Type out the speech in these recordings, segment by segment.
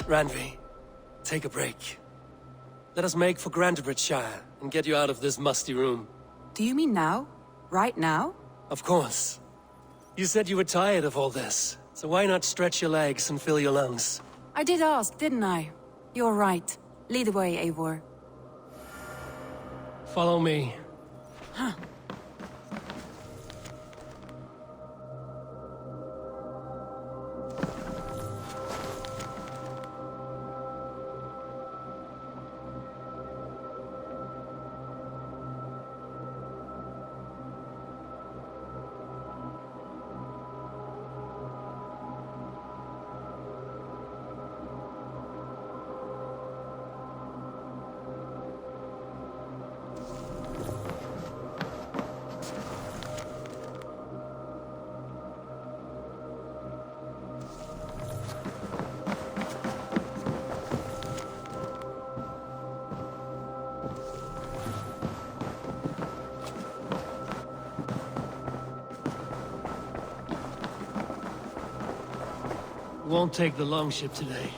Randvi, take a break. Let us make for Grantebridgeshire and get you out of this musty room. Do you mean now? Right now? Of course. You said you were tired of all this, so why not stretch your legs and fill your lungs? I did ask, didn't I? You're right. Lead the way, Eivor. Follow me. Huh. We won't take the longship today.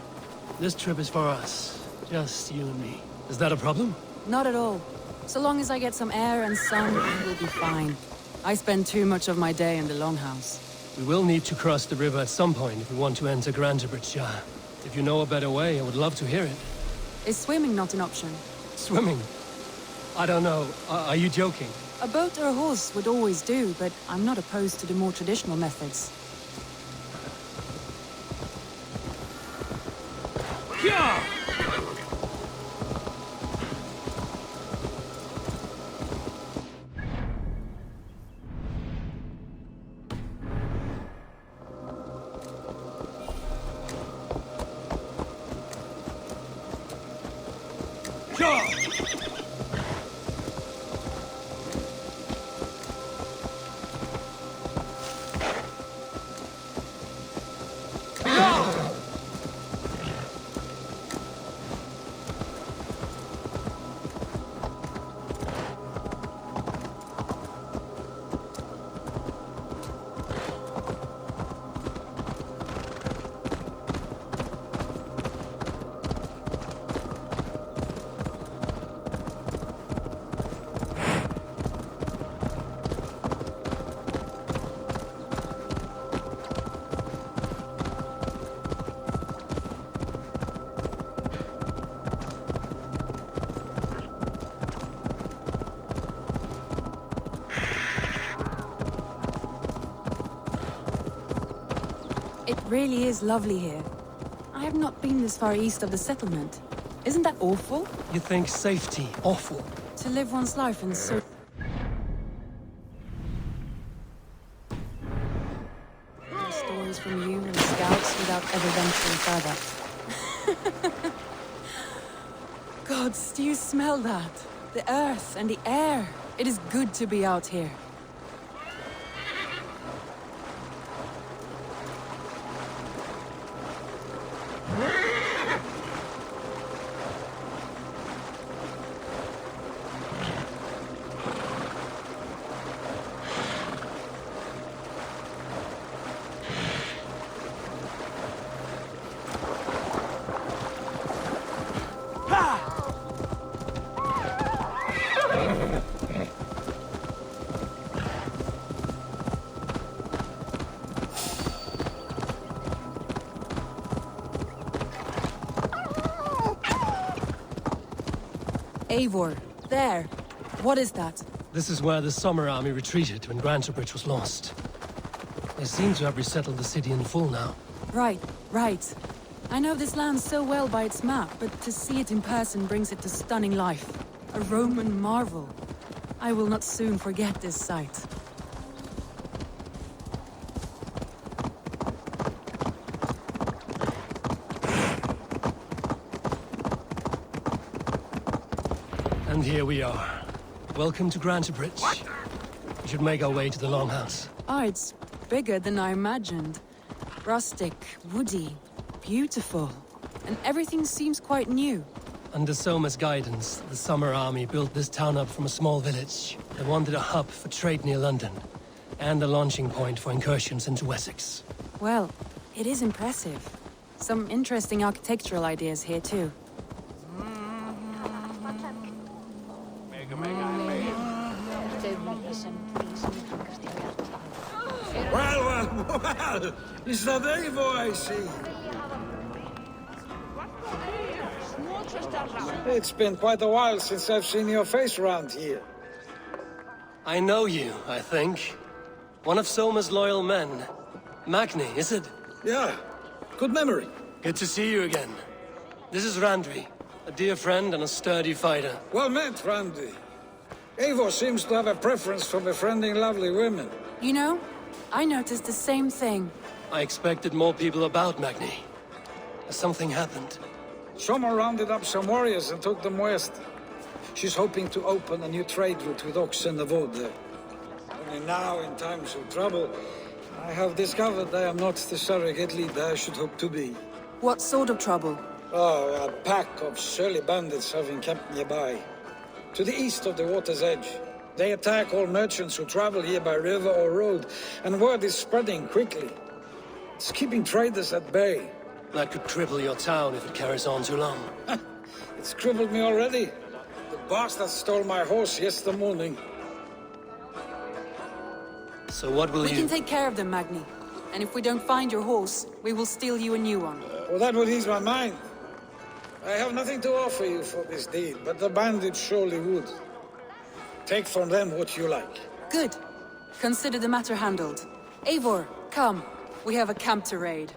This trip is for us. Just you and me. Is that a problem? Not at all. So long as I get some air and sun, we'll be fine. I spend too much of my day in the longhouse. We will need to cross the river at some point if we want to enter Grantebridgeshire. If you know a better way, I would love to hear it. Is swimming not an option? Swimming? I don't know. Are you joking? A boat or a horse would always do, but I'm not opposed to the more traditional methods. Yeah! It really is lovely here. I have not been this far east of the settlement. Isn't that awful? You think safety awful? To live one's life in so... Stories from you and scouts without ever venturing further. Gods, do you smell that? The earth and the air. It is good to be out here. Eivor, there. What is that? This is where the Summer Army retreated when Grantebridge was lost. They seem to have resettled the city in full now. Right, right. I know this land so well by its map, but to see it in person brings it to stunning life. A Roman marvel. I will not soon forget this sight. And here we are. Welcome to Grantebridge. We should make our way to the Longhouse. Ah, it's bigger than I imagined. Rustic, woody, beautiful. And everything seems quite new. Under Soma's guidance, the Summer Army built this town up from a small village. They wanted a hub for trade near London, and a launching point for incursions into Wessex. Well, it is impressive. Some interesting architectural ideas here, too. Well, is that Eivor I see? It's been quite a while since I've seen your face around here. I know you, I think. One of Soma's loyal men. Magni, is it? Yeah, good memory. Good to see you again. This is Randvi, a dear friend and a sturdy fighter. Well met, Randy. Eivor seems to have a preference for befriending lovely women. You know, I noticed the same thing. I expected more people about Magni. Has something happened? Soma rounded up some warriors and took them west. She's hoping to open a new trade route with Oxen of Wood there. Only now, in times of trouble, I have discovered I am not the surrogate leader I should hope to be. What sort of trouble? Oh, a pack of surly bandits have encamped nearby. To the east of the water's edge. They attack all merchants who travel here by river or road, and word is spreading quickly. It's keeping traders at bay. That could cripple your town if it carries on too long. It's crippled me already. The bastard stole my horse yesterday morning. So what will We you... can take care of them, Magni. And if we don't find your horse, we will steal you a new one. Well, that would ease my mind. I have nothing to offer you for this deed, but the bandits surely would. Take from them what you like. Good. Consider the matter handled. Eivor, come. We have a camp to raid.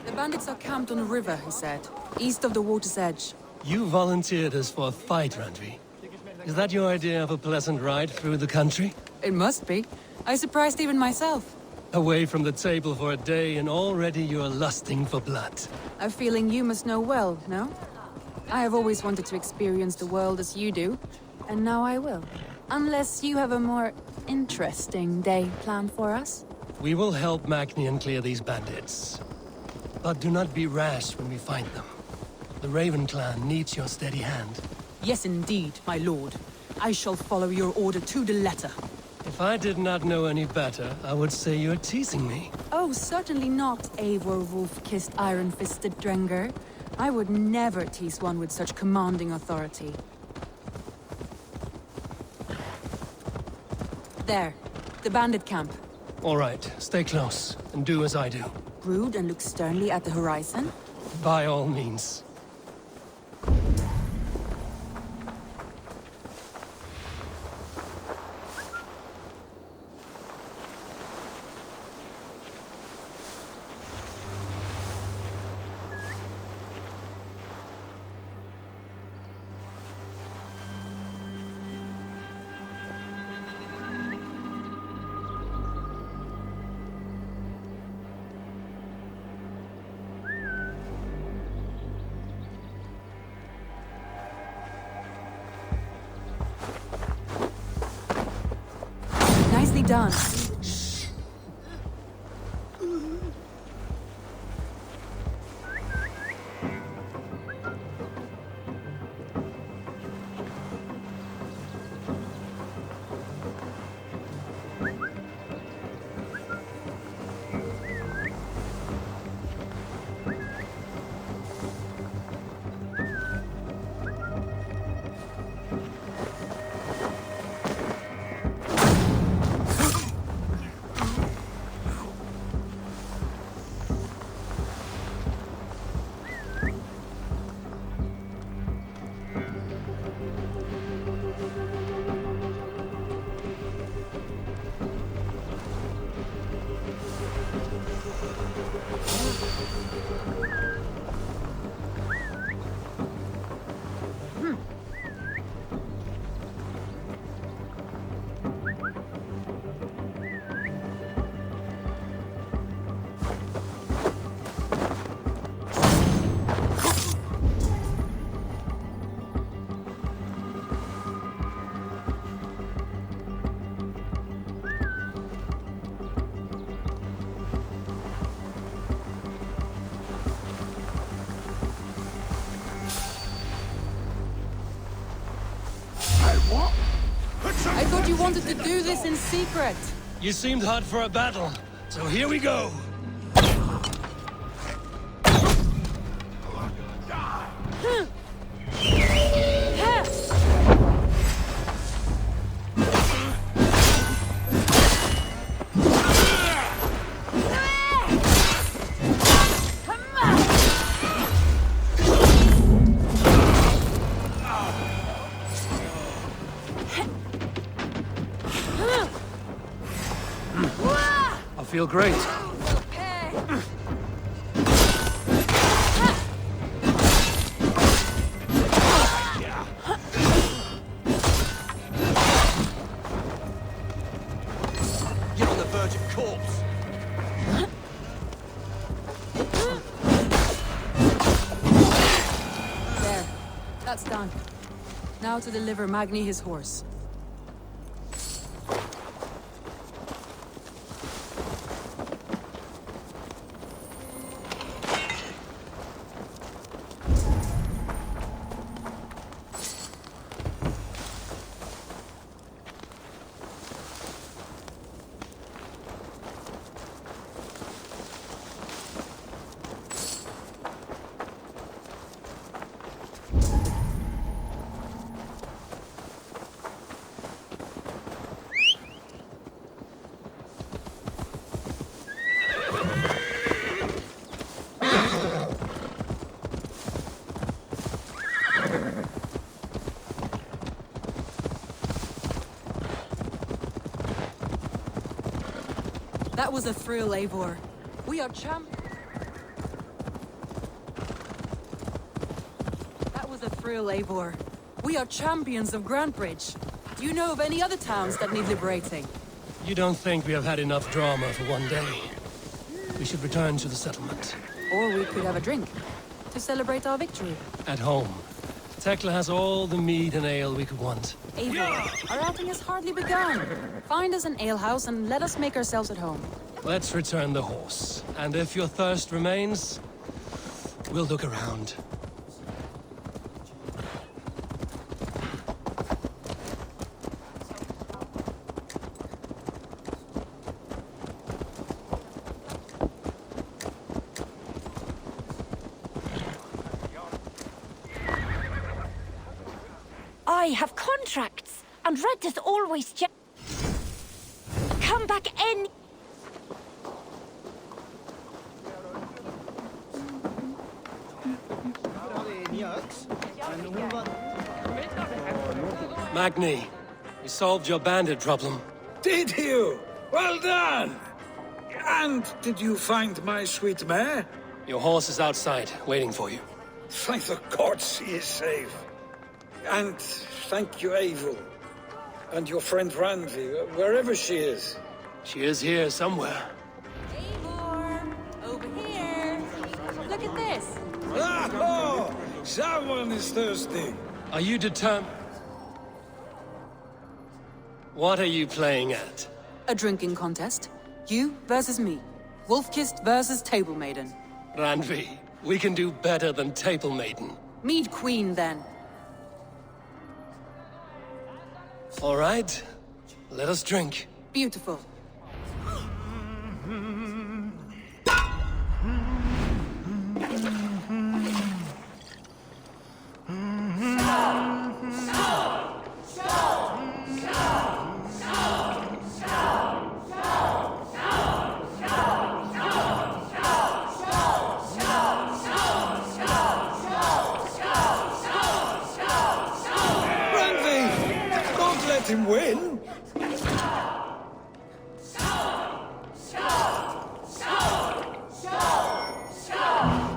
The bandits are camped on a river, he said. East of the water's edge. You volunteered us for a fight, Randvi. Is that your idea of a pleasant ride through the country? It must be. I surprised even myself. Away from the table for a day and already you are lusting for blood. A feeling you must know well, no? I have always wanted to experience the world as you do, and now I will. Unless you have a more interesting day planned for us? We will help Magnian clear these bandits. But do not be rash when we find them. The Raven clan needs your steady hand. Yes, indeed, my lord. I shall follow your order to the letter. If I did not know any better, I would say you're teasing me. Oh, certainly not, Eivor wolf-kissed iron-fisted Drenger. I would never tease one with such commanding authority. There, the bandit camp. All right, stay close, and do as I do. Brood and look sternly at the horizon. By all means. Nicely done. wanted to do this in secret. You seemed hot for a battle, so here we go. I feel great. You're on the verge of corpse. There. That's done. Now to deliver Magni his horse. That was a thrill, Eivor. We are That was a thrill, Eivor. We are champions of Grantbridge. Do you know of any other towns that need liberating? You don't think we have had enough drama for one day? We should return to the settlement. Or we could have a drink to celebrate our victory. At home. Tekla has all the mead and ale we could want. Eivor, our outing has hardly begun. Find us an alehouse and let us make ourselves at home. Let's return the horse. And if your thirst remains, we'll look around. I have contracts, and Red is always come back any. Magni, we solved your bandit problem. Did you? Well done! And did you find my sweet mare? Your horse is outside, waiting for you. Thank the gods she is safe. And thank you, Eivor. And your friend Randvi, wherever she is. She is here somewhere. Eivor, over here. Look at this. Ah, oh! Someone is thirsty. Are you determined? What are you playing at? A drinking contest. You versus me. Wolf-Kissed versus Table Maiden. Randvi, we can do better than Table Maiden. Mead Queen, then. All right, let us drink. Beautiful. Randvi! Don't let him win!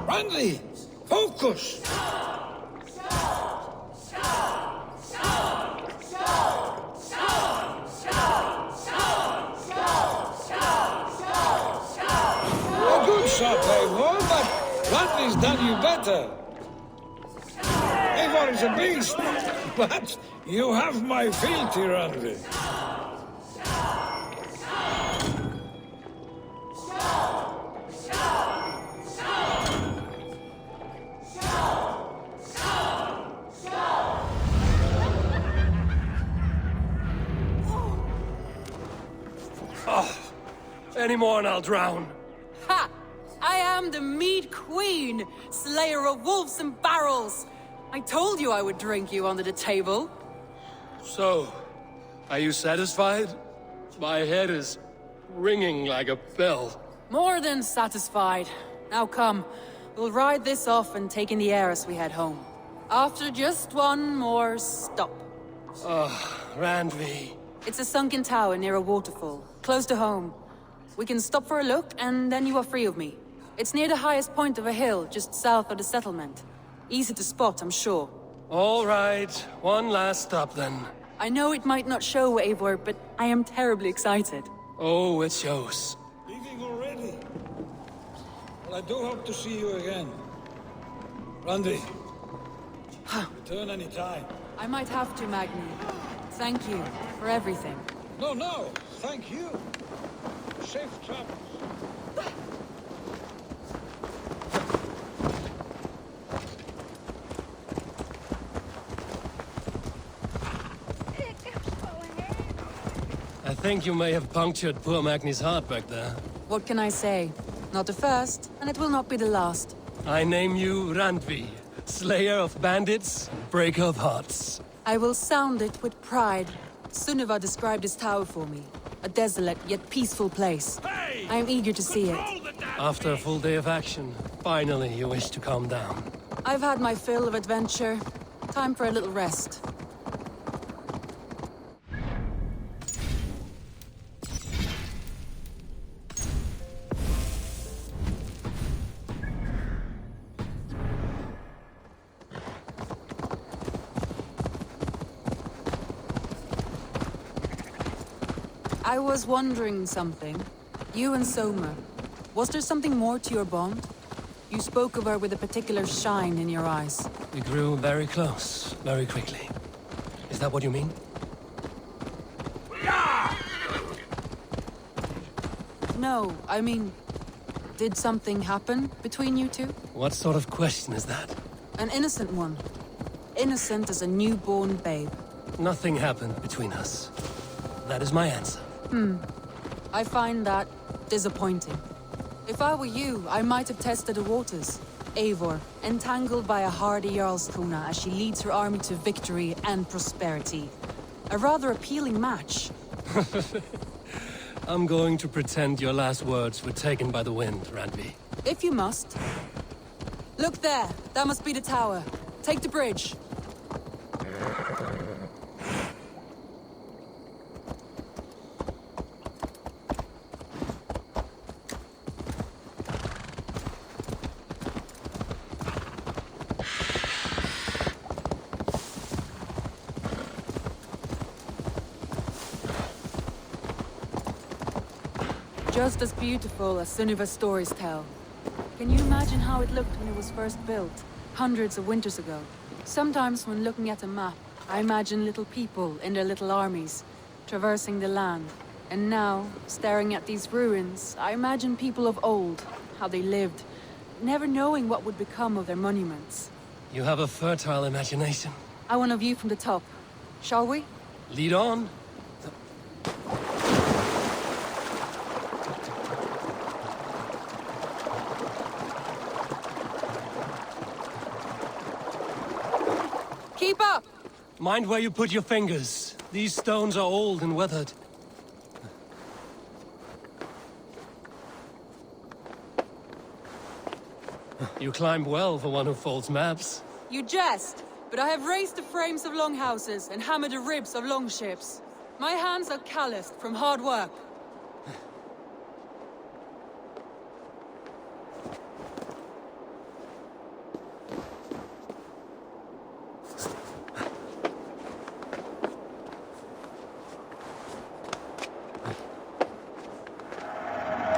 Randvi! Focus! A good shot, Eivor, but Randvi's done you better. Eivor is a beast, but you have my fealty, Randvi. Any more and I'll drown. Ha! I am the Mead Queen, slayer of wolves and barrels. I told you I would drink you under the table. So, are you satisfied? My head is ringing like a bell. More than satisfied. Now come, we'll ride this off and take in the air as we head home. After just one more stop. Randvi. It's a sunken tower near a waterfall, close to home. We can stop for a look, and then you are free of me. It's near the highest point of a hill, just south of the settlement. Easy to spot, I'm sure. All right, one last stop then. I know it might not show, Eivor, but I am terribly excited. Oh, it shows. Leaving already? Well, I do hope to see you again. Randy. Return any time. I might have to, Magni. Thank you for everything. No, thank you. Safe travels. I think you may have punctured poor Magni's heart back there. What can I say? Not the first, and it will not be the last. I name you Randvi, slayer of bandits, breaker of hearts. I will sound it with pride. Sunniva described this tower for me. A desolate yet peaceful place. I am eager to see it. After a full day of action, finally you wish to calm down. I've had my fill of adventure. Time for a little rest. I was wondering something. You and Soma, was there something more to your bond? You spoke of her with a particular shine in your eyes. We grew very close, very quickly. Is that what you mean? No, I mean, did something happen between you two? What sort of question is that? An innocent one. Innocent as a newborn babe. Nothing happened between us. That is my answer. I find that disappointing. If I were you, I might have tested the waters. Eivor, entangled by a hardy Jarlskona as she leads her army to victory and prosperity. A rather appealing match. I'm going to pretend your last words were taken by the wind, Randvi. If you must. Look there, that must be the tower. Take the bridge. Just as beautiful as Sunniva's stories tell. Can you imagine how it looked when it was first built, hundreds of winters ago? Sometimes when looking at a map, I imagine little people in their little armies, traversing the land. And now, staring at these ruins, I imagine people of old, how they lived, never knowing what would become of their monuments. You have a fertile imagination. I want a view from the top. Shall we? Lead on. Keep up! Mind where you put your fingers. These stones are old and weathered. You climb well for one who folds maps. You jest, but I have raised the frames of longhouses and hammered the ribs of longships. My hands are calloused from hard work.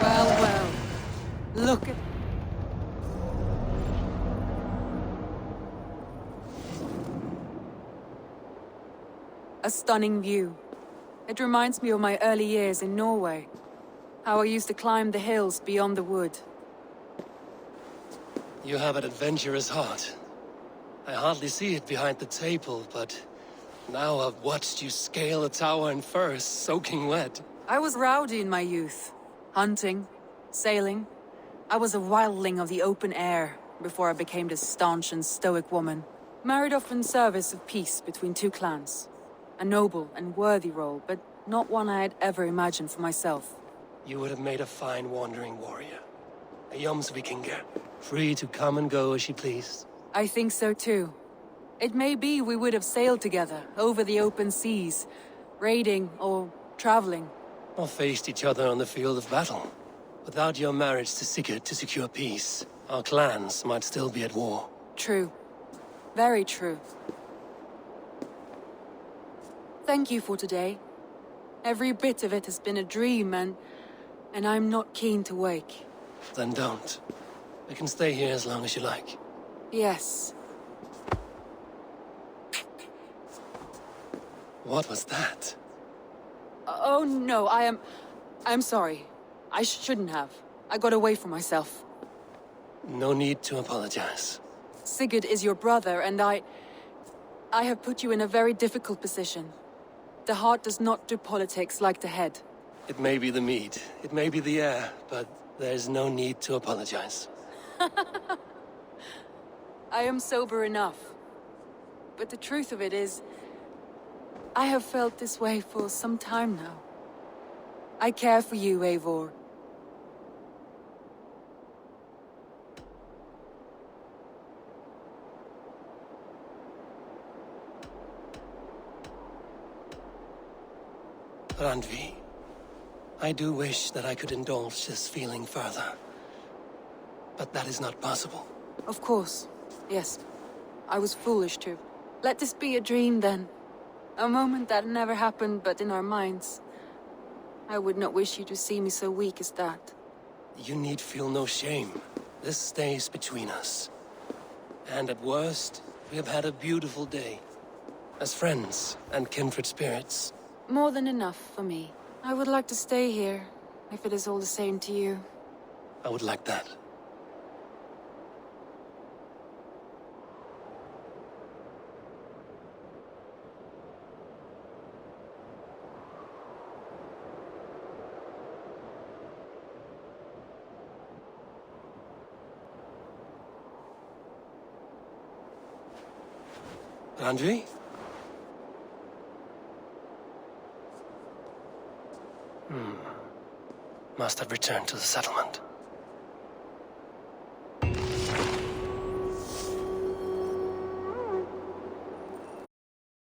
Well, look at... A stunning view. It reminds me of my early years in Norway. How I used to climb the hills beyond the wood. You have an adventurous heart. I hardly see it behind the table, but now I've watched you scale a tower in furs, soaking wet. I was rowdy in my youth. Hunting, sailing. I was a wildling of the open air before I became this staunch and stoic woman. Married off in service of peace between two clans. A noble and worthy role, but not one I had ever imagined for myself. You would have made a fine wandering warrior. A Jomsvikinger, free to come and go as she pleased. I think so too. It may be we would have sailed together over the open seas, raiding or traveling. Or faced each other on the field of battle. Without your marriage to Sigurd to secure peace, our clans might still be at war. True. Very true. Thank you for today. Every bit of it has been a dream, and I'm not keen to wake. Then don't. We can stay here as long as you like. Yes. What was that? Oh no, I'm sorry. I shouldn't have. I got away from myself. No need to apologize. Sigurd is your brother, and I have put you in a very difficult position. The heart does not do politics like the head. It may be the meat, it may be the air, but there's no need to apologize. I am sober enough. But the truth of it is, I have felt this way for some time now. I care for you, Eivor. Randvi, I do wish that I could indulge this feeling further. But that is not possible. Of course. Yes. I was foolish to. Let this be a dream, then. A moment that never happened but in our minds. I would not wish you to see me so weak as that. You need feel no shame. This stays between us. And at worst, we have had a beautiful day. As friends and kindred spirits. More than enough for me. I would like to stay here, if it is all the same to you. I would like that. Randvi? Must have returned to the settlement.